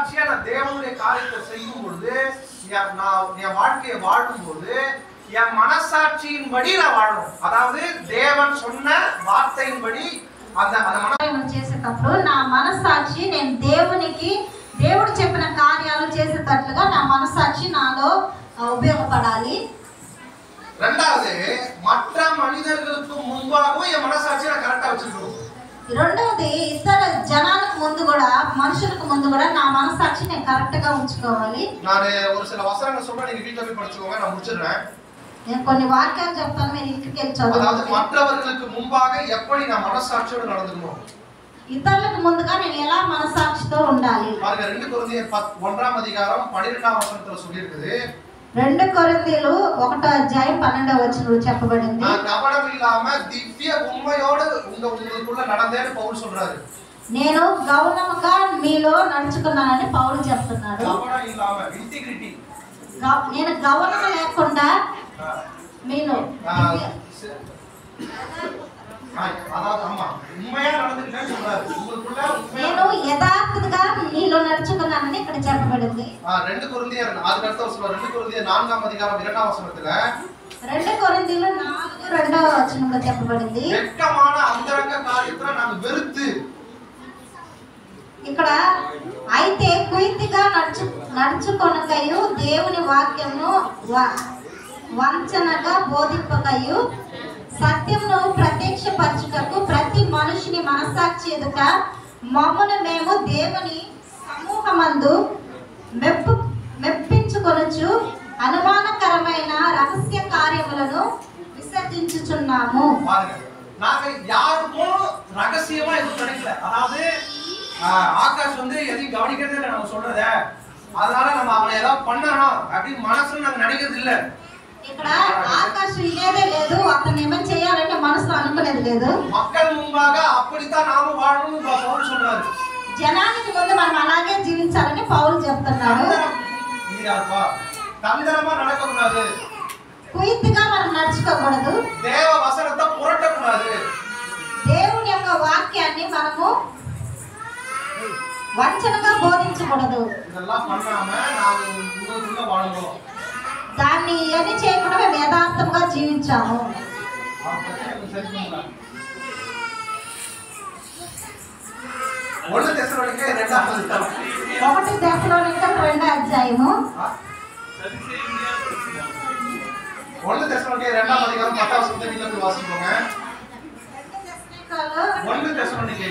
மனசாட்சியா நான் தேவனுடைய காரியத்தை செய்யும் பொழுது, நான் என் வாழ்க்கையை வாழும் போது என் மனசாட்சியின்படி நான் வாழணும். అதாவது தேவன் சொன்ன வார்த்தையின்படி அந்த మనం చేసేటప్పుడు నా మనసాక్షి నేను దేవునికి దేవుడు చెప్పిన కార్యాలు చేసేటట్లుగా నా మనసాక్షి నాలో ఉపయోగపడాలి. రెండవది మற்ற మనిదர்களுக்கு முன்பாகவும் என் மனசாட்சியை நான் கரெక్టா வச்சிருக்கணும். రెండవది ఇతర జనాలకు ముందు కూడా మనుషులకు ముందు కూడా నా మనసాక్షి నేను కరెక్ట్ గా ఉంచుకోవాలి. நான் ஒரு சில வசனங்கள் சொல்றேன், நீங்க வீட்ல போய் படிச்சுக்கோங்க, நான் முடிச்சிடுறேன். నేను కొన్ని వాక్యాలు చెప్తాను, మీరు ఇంటికి వెళ్ళి చదవండి. அதாவது மற்றவர்களுக்கு முன்பாக எப்படி நான் மனசாட்சியோடு நடந்துக்கணும், ఇతరులకు ముందుగా నేను ఎలా మనసాక్షితో ఉండాలి. பாருங்க 2 கொரிந்தியர் 1ஆம் அதிகாரம் 12ஆம் வசனத்துல சொல்லி இருக்குது. 2 కొరింథీయులు 1వ అధ్యాయం 12వ వచనంలో చెప్పబడింది. நான் கபடம் இல்லாம திவ்ய உண்மையோடு உங்களுக்குள்ள நடந்தேன்னு பவுல் சொல்றாரு. నేను గౌరవంగా మీలో నడుచుకున్నానని పౌలు చెప్తున్నాడు. கபடம் இல்லாம ఇంటిగ్రిటీ, నేను గౌరవం లేకుండా మీలో నేను యథార్థంగా మీలో నడుచుకున్నానని ఇక్కడ చెప్పబడింది. 2 கொரிந்தியர் 4ஆம் அதிகாரம் 2ஆம் வசனத்துல 2 కొరింథీయులు 4:2వ వచనంలో చెప్పబడింది. వెక్కமான అంతరంగ కార్యత్ర నాకు వెరుతు. ఇక్కడ అయితే కుయుక్తిగా నడుచుకొనకయు దేవుని వాక్యమును వంచనగా బోధింపకయు సత్యమును ప్రత్యక్షపరచుటకు ప్రతి మనుషుని మనసాక్షి ఎదుట మమ్మును మేము దేవుని సమూహమందు మెప్పించుకొనుచు అనుమానకరమైన రహస్య కార్యములను విసర్జించుచున్నాము. நாங்க யாருக்கும் ரகசியமா எதுவும் கிடைக்கல. அதாவது ஆகாஷ் எதையும் கவனிக்கிறதே இல்லை நம்ம சொல்றத, அதனால நம்ம அவனை ஏதாவது பண்ணணும் அப்படின்னு மனசுல நாங்க நினைக்கிறது இல்ல. ఇక్కడ ఆకాశం ఇదేదే లేదు, అతను ఏమని చేయాలంటే మనసులో అనుకునేది లేదు. மக்கள் முன்பாக அப்படித்தான் நாம வாழணும்னு பவுல் சொல்றாரு. జనానికి ముందు మనం అలాగే జీవించాలని పౌలు చెప్తున్నాడు. தந்திரமா நடக்கக்கூடாது, కుయుక్తిగా మనం నడుచుకోకూడదు, தேவ வசனத்தை புரட்டக்கூடாது, దేవుని యొక్క వాక్యాన్ని మనము వంచనగా బోధించకూడదు. இதெல்லாம் பண்ணாம நாம உங்களுக்குள்ள வாழணும். దాన్ని ఏమి చేయకుండా మేము యథార్థంగా జీవించాము. 1 தெசలోనికే 2వ అధ్యాయము 1 தெசలోనికే 2ஆம் அதிகாரம் 10వ வசனத்தை வீட்ல போய் வாசிக்கோங்க. 1 தெசలోనికే